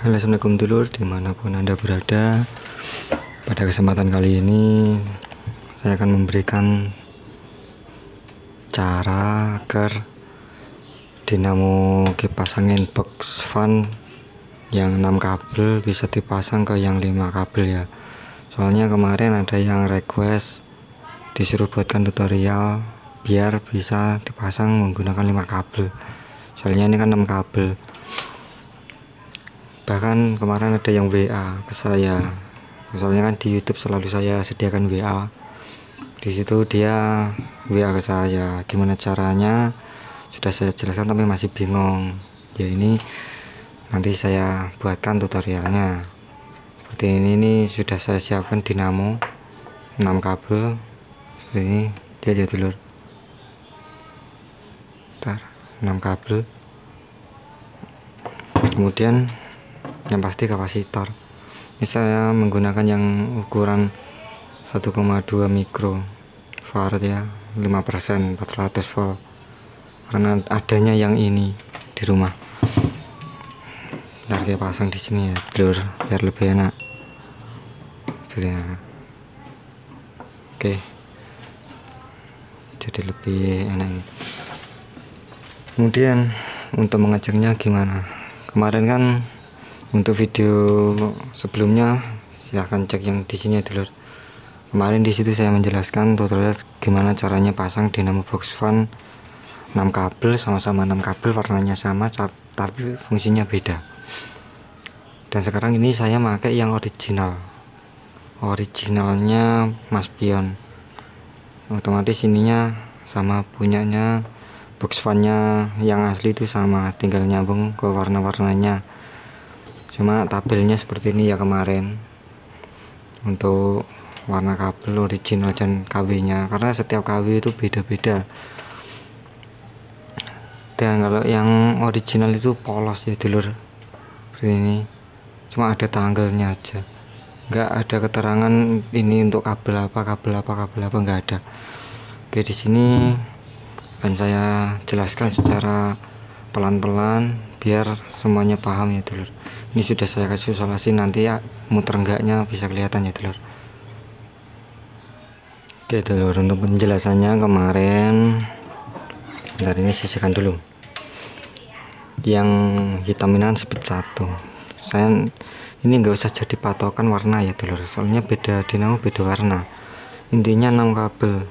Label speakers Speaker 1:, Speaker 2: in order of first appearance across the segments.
Speaker 1: Halo, assalamualaikum dulur, dimanapun anda berada. Pada kesempatan kali ini saya akan memberikan cara agar dinamo kipas angin box fan yang 6 kabel bisa dipasang ke yang 5 kabel ya. Soalnya kemarin ada yang request disuruh buatkan tutorial biar bisa dipasang menggunakan 5 kabel. Soalnya ini kan 6 kabel. Bahkan kemarin ada yang WA ke saya, soalnya kan di YouTube selalu saya sediakan WA. Di situ dia WA ke saya, gimana caranya, sudah saya jelaskan tapi masih bingung. Ya ini nanti saya buatkan tutorialnya. Seperti ini nih, sudah saya siapkan dinamo 6 kabel seperti ini. Jadi dulur, 6 kabel, kemudian yang pasti kapasitor. Ini saya menggunakan yang ukuran 1,2 mikro farad ya, 5% 400 volt, karena adanya yang ini di rumah. Ntar kita pasang di sini ya dulur, biar lebih enak. Oke, jadi lebih enak ini. Kemudian untuk mengeceknya gimana, kemarin kan untuk video sebelumnya silahkan cek yang di sini ya dulur. Kemarin di situ saya menjelaskan tutorial gimana caranya pasang dinamo box fan 6 kabel, sama-sama 6 kabel, warnanya sama tapi fungsinya beda. Dan sekarang ini saya pakai yang originalnya Mas Pion. Otomatis ininya sama punyanya, box fan-nya yang asli itu sama, tinggal nyambung ke warna-warnanya. Cuma tabelnya seperti ini ya kemarin untuk warna kabel original dan KW nya, karena setiap KW itu beda-beda. Dan kalau yang original itu polos ya dulur, seperti ini, cuma ada tanggalnya aja, nggak ada keterangan ini untuk kabel apa nggak ada. Oke, di sini akan saya jelaskan secara pelan-pelan biar semuanya paham ya dulur. Ini sudah saya kasih isolasi, nanti ya muter enggaknya bisa kelihatan ya dulur. Oke dulur, untuk penjelasannya kemarin, bentar ini sisihkan dulu. Yang hitaminan speed 1 saya ini nggak usah jadi patokan warna ya dulur, soalnya beda dinamo beda warna. Intinya 6 kabel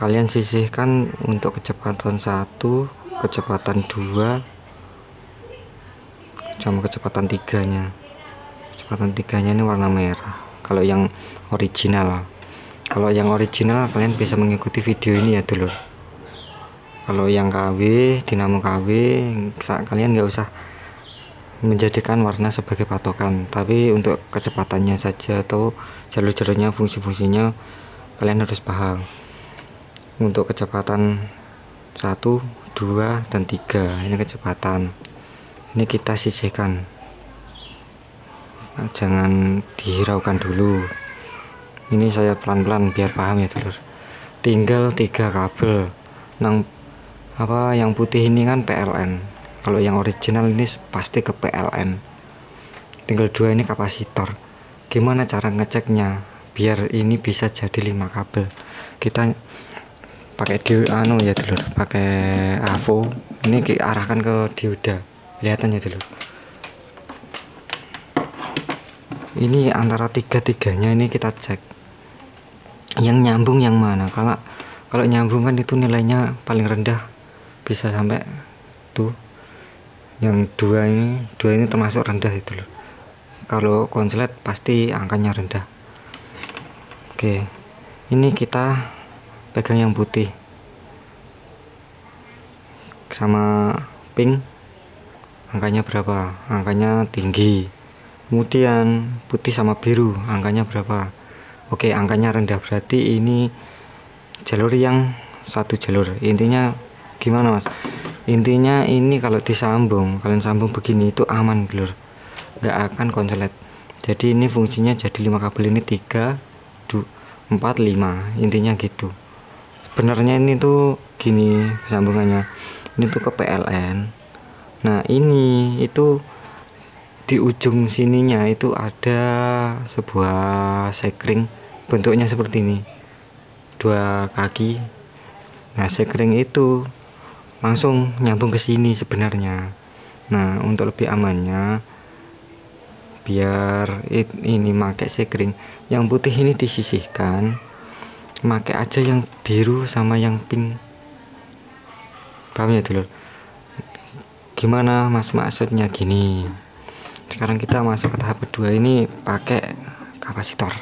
Speaker 1: kalian sisihkan untuk kecepatan 1, kecepatan 2, sama kecepatan 3 nya. Kecepatan 3 nya ini warna merah kalau yang original. Kalau yang original kalian bisa mengikuti video ini ya dulur. Kalau yang KW, dinamo KW, kalian nggak usah menjadikan warna sebagai patokan, tapi untuk kecepatannya saja atau jalur-jalurnya, fungsi-fungsinya kalian harus paham. Untuk kecepatan 1, 2, dan 3 ini kecepatan. Ini kita sisihkan, nah, jangan dihiraukan dulu. Ini saya pelan-pelan biar paham ya dulur. Tinggal 3 kabel. Yang putih ini kan PLN. Kalau yang original ini pasti ke PLN. Tinggal 2 ini kapasitor. Gimana cara ngeceknya biar ini bisa jadi 5 kabel? Kita pakai ya dulur, pakai AVO. Ini diarahkan ke dioda, kelihatan ya dulu. Ini antara tiga-tiganya ini kita cek yang nyambung yang mana. Kalau nyambung kan itu nilainya paling rendah bisa sampai tuh. Yang dua ini termasuk rendah itu loh. Kalau konslet pasti angkanya rendah. Oke, ini kita pegang yang putih sama pink, angkanya berapa? Angkanya tinggi. Kemudian putih sama biru, angkanya berapa? Oke, angkanya rendah, berarti ini jalur yang satu jalur. Intinya gimana mas? Intinya ini kalau disambung, kalian sambung begini itu aman dulur, nggak akan konslet. Jadi ini fungsinya jadi 5 kabel, ini 3, 2, 4, 5, intinya gitu. Sebenarnya ini tuh gini sambungannya, ini tuh ke PLN. Nah ini itu di ujung sininya itu ada sebuah sekring, bentuknya seperti ini, dua kaki. Nah sekring itu langsung nyambung ke sini sebenarnya. Nah untuk lebih amannya, biar ini pakai sekring yang putih ini disisihkan, pakai aja yang biru sama yang pink. Paham ya dulur? Gimana mas maksudnya? Gini, sekarang kita masuk ke tahap kedua, ini pakai kapasitor.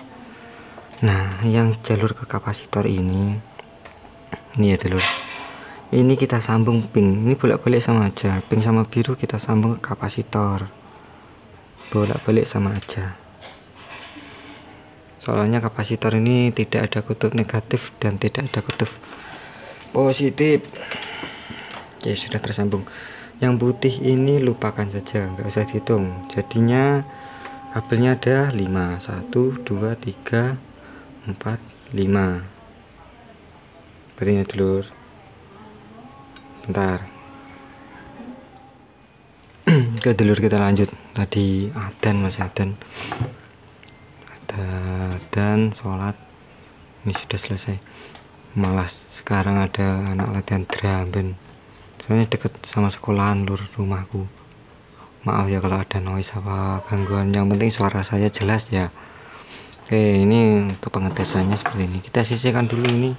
Speaker 1: Nah yang jalur ke kapasitor ini ya dulur, ini kita sambung pink, ini bolak-balik sama aja, pink sama biru kita sambung ke kapasitor, bolak-balik sama aja. Soalnya kapasitor ini tidak ada kutub negatif dan tidak ada kutub positif. Oke, sudah tersambung. Yang putih ini lupakan saja, nggak usah dihitung. Jadinya kabelnya ada 5, 1 2 3 4 5. Berarti dulur, bentar. Ke dulur, kita lanjut. Tadi adzan, masih adzan, dan sholat ini sudah selesai. Malas sekarang ada anak latihan drum band, soalnya deket sama sekolahan lur rumahku. Maaf ya kalau ada noise apa gangguan, yang penting suara saya jelas ya. Oke, ini untuk pengetesannya seperti ini. Kita sisihkan dulu ini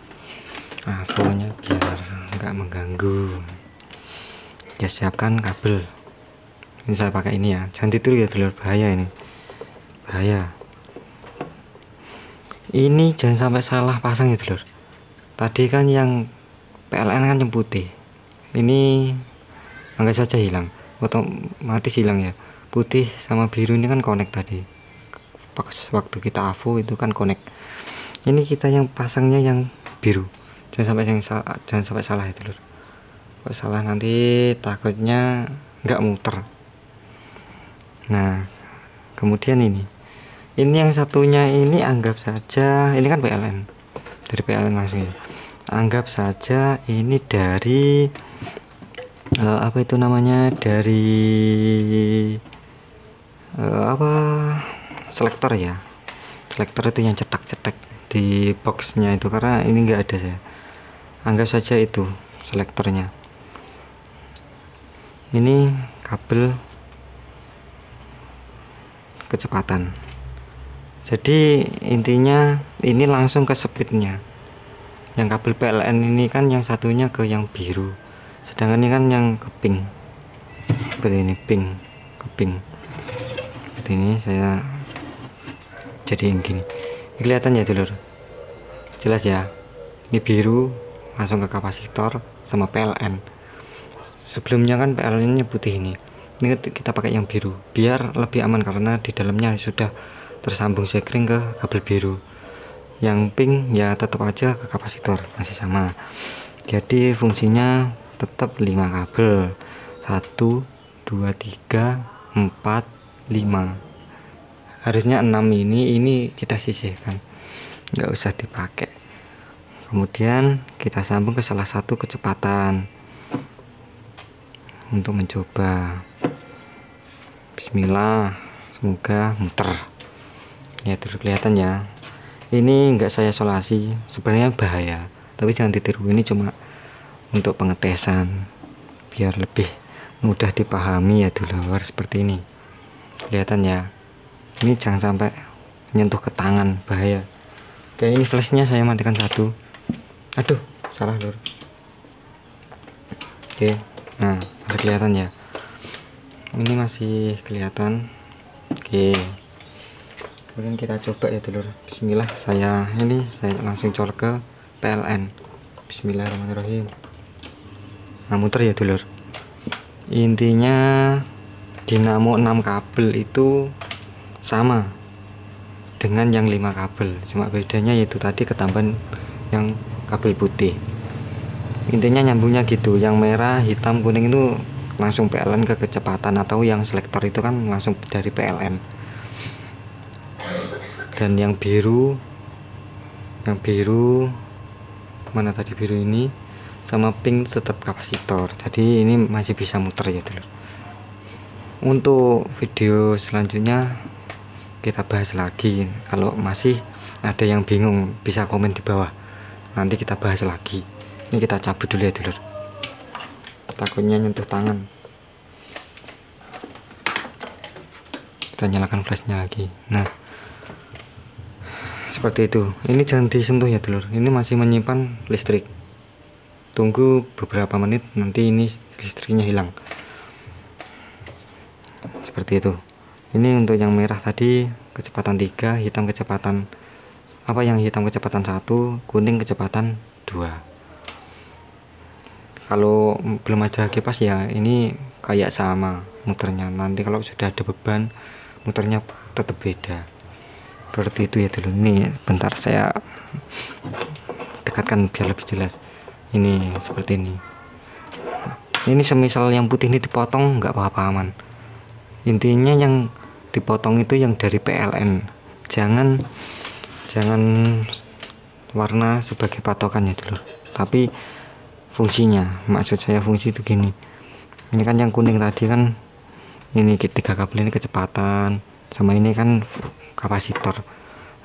Speaker 1: flownya biar nggak mengganggu. Ya siapkan kabel, ini saya pakai ini ya, jangan ditiru ya dulur, bahaya ini, bahaya. Ini jangan sampai salah pasang ya dulur. Tadi kan yang PLN kan yang putih, ini anggap saja hilang, otomatis hilang ya. Putih sama biru ini kan connect tadi, pas waktu kita AVO itu kan connect. Ini kita yang pasangnya yang biru, jangan sampai salah ya dulur. Kalau salah nanti takutnya nggak muter. Nah kemudian ini yang satunya ini anggap saja ini kan PLN, dari PLN langsung ya. Anggap saja ini dari apa itu namanya, dari apa, selektor ya. Selektor itu yang cetak-cetak di boxnya itu, karena ini enggak ada saya. Anggap saja itu selektornya. Ini kabel kecepatan. Jadi intinya ini langsung ke speednya. Yang kabel PLN ini kan yang satunya ke yang biru, sedangkan ini kan yang ke pink. Seperti ini, pink ke pink. Seperti ini saya jadiin gini. Ini kelihatan ya dulur, jelas ya. Ini biru langsung ke kapasitor sama PLN. Sebelumnya kan PLN nya putih, ini kita pakai yang biru biar lebih aman karena di dalamnya sudah tersambung sekring ke kabel biru. Yang pink ya tetap aja ke kapasitor, masih sama. Jadi fungsinya tetap 5 kabel, 1 2 3 4 5, harusnya 6. Ini kita sisihkan, nggak usah dipakai. Kemudian kita sambung ke salah satu kecepatan untuk mencoba. Bismillah, semoga muter ya. Terus kelihatan ya, ini enggak saya solasi, sebenarnya bahaya tapi jangan ditiru. Ini cuma untuk pengetesan biar lebih mudah dipahami ya dulur. Seperti ini kelihatan ya, ini jangan sampai menyentuh ke tangan, bahaya. Oke, ini flashnya saya matikan satu. Aduh salah lur. Oke, nah masih kelihatan ya, ini masih kelihatan. Oke, kemudian kita coba ya dulur. Bismillah, saya langsung colok ke PLN. Bismillahirrahmanirrahim. Nah muter ya dulur. Intinya dinamo 6 kabel itu sama dengan yang 5 kabel, cuma bedanya yaitu tadi ketambahan yang kabel putih. Intinya nyambungnya gitu, yang merah hitam kuning itu langsung PLN ke kecepatan, atau yang selektor itu kan langsung dari PLN. Dan yang biru mana tadi, biru ini sama pink tetap kapasitor, jadi ini masih bisa muter ya dulu. Untuk video selanjutnya kita bahas lagi. Kalau masih ada yang bingung bisa komen di bawah, nanti kita bahas lagi. Ini kita cabut dulu ya dulur, takutnya nyentuh tangan. Kita nyalakan flashnya lagi. Nah seperti itu. Ini jangan disentuh ya dulur, ini masih menyimpan listrik. Tunggu beberapa menit, nanti ini listriknya hilang. Seperti itu. Ini untuk yang merah tadi kecepatan 3, hitam kecepatan yang hitam kecepatan 1, kuning kecepatan 2. Kalau belum ada kipas ya ini kayak sama muternya. Nanti kalau sudah ada beban, muternya tetap beda. Seperti itu ya dulu. Ini bentar saya dekatkan biar lebih jelas. Ini seperti ini. Ini semisal yang putih ini dipotong nggak apa-apa, aman. Intinya yang dipotong itu yang dari PLN. Jangan warna sebagai patokan ya dulu, tapi fungsinya. Maksud saya fungsi itu gini. Ini kan yang kuning tadi kan, ini 3 kabel ini kecepatan, sama ini kan kapasitor.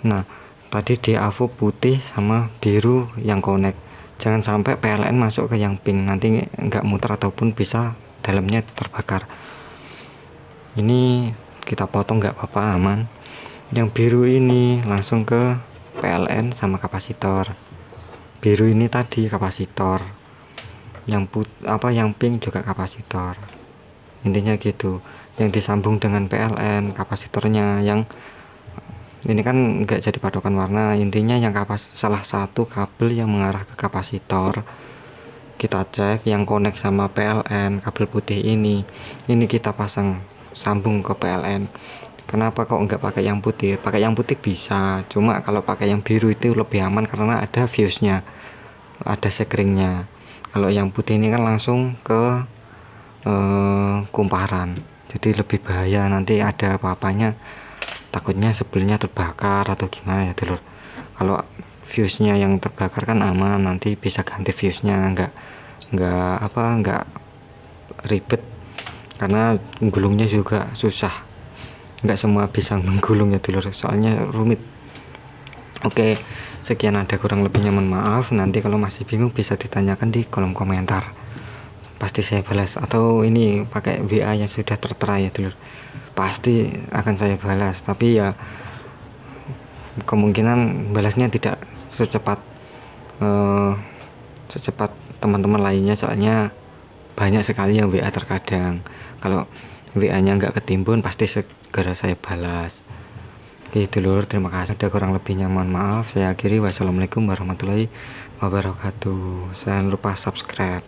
Speaker 1: Nah tadi di AVO putih sama biru yang connect. Jangan sampai PLN masuk ke yang pink, nanti nggak muter ataupun bisa dalamnya terbakar. Ini kita potong nggak apa-apa, aman. Yang biru ini langsung ke PLN sama kapasitor. Biru ini tadi kapasitor, yang pink juga kapasitor. Intinya gitu. Yang disambung dengan PLN kapasitornya, yang ini kan enggak jadi patokan warna. Intinya yang salah satu kabel yang mengarah ke kapasitor kita cek, yang connect sama PLN kabel putih ini kita pasang sambung ke PLN. Kenapa kok enggak pakai yang putih? Pakai yang putih bisa, cuma kalau pakai yang biru itu lebih aman karena ada fuse-nya, ada sekringnya. Kalau yang putih ini kan langsung ke kumparan, jadi lebih bahaya. Nanti ada apa-apanya, takutnya sebelnya terbakar atau gimana ya dulur. Kalau fuse-nya yang terbakar kan aman, nanti bisa ganti fuse-nya, nggak ribet, karena gulungnya juga susah. Nggak semua bisa menggulung ya dulur, soalnya rumit. Oke, sekian, ada kurang lebihnya mohon maaf. Nanti kalau masih bingung bisa ditanyakan di kolom komentar, pasti saya balas. Atau ini pakai WA yang sudah tertera ya dulur, pasti akan saya balas. Tapi ya kemungkinan balasnya tidak secepat teman-teman lainnya, soalnya banyak sekali yang WA terkadang. Kalau WA nya nggak ketimbun pasti segera saya balas. Oke dulur, terima kasih. Ada kurang lebihnya mohon maaf. Saya akhiri, wassalamualaikum warahmatullahi wabarakatuh. Jangan lupa subscribe.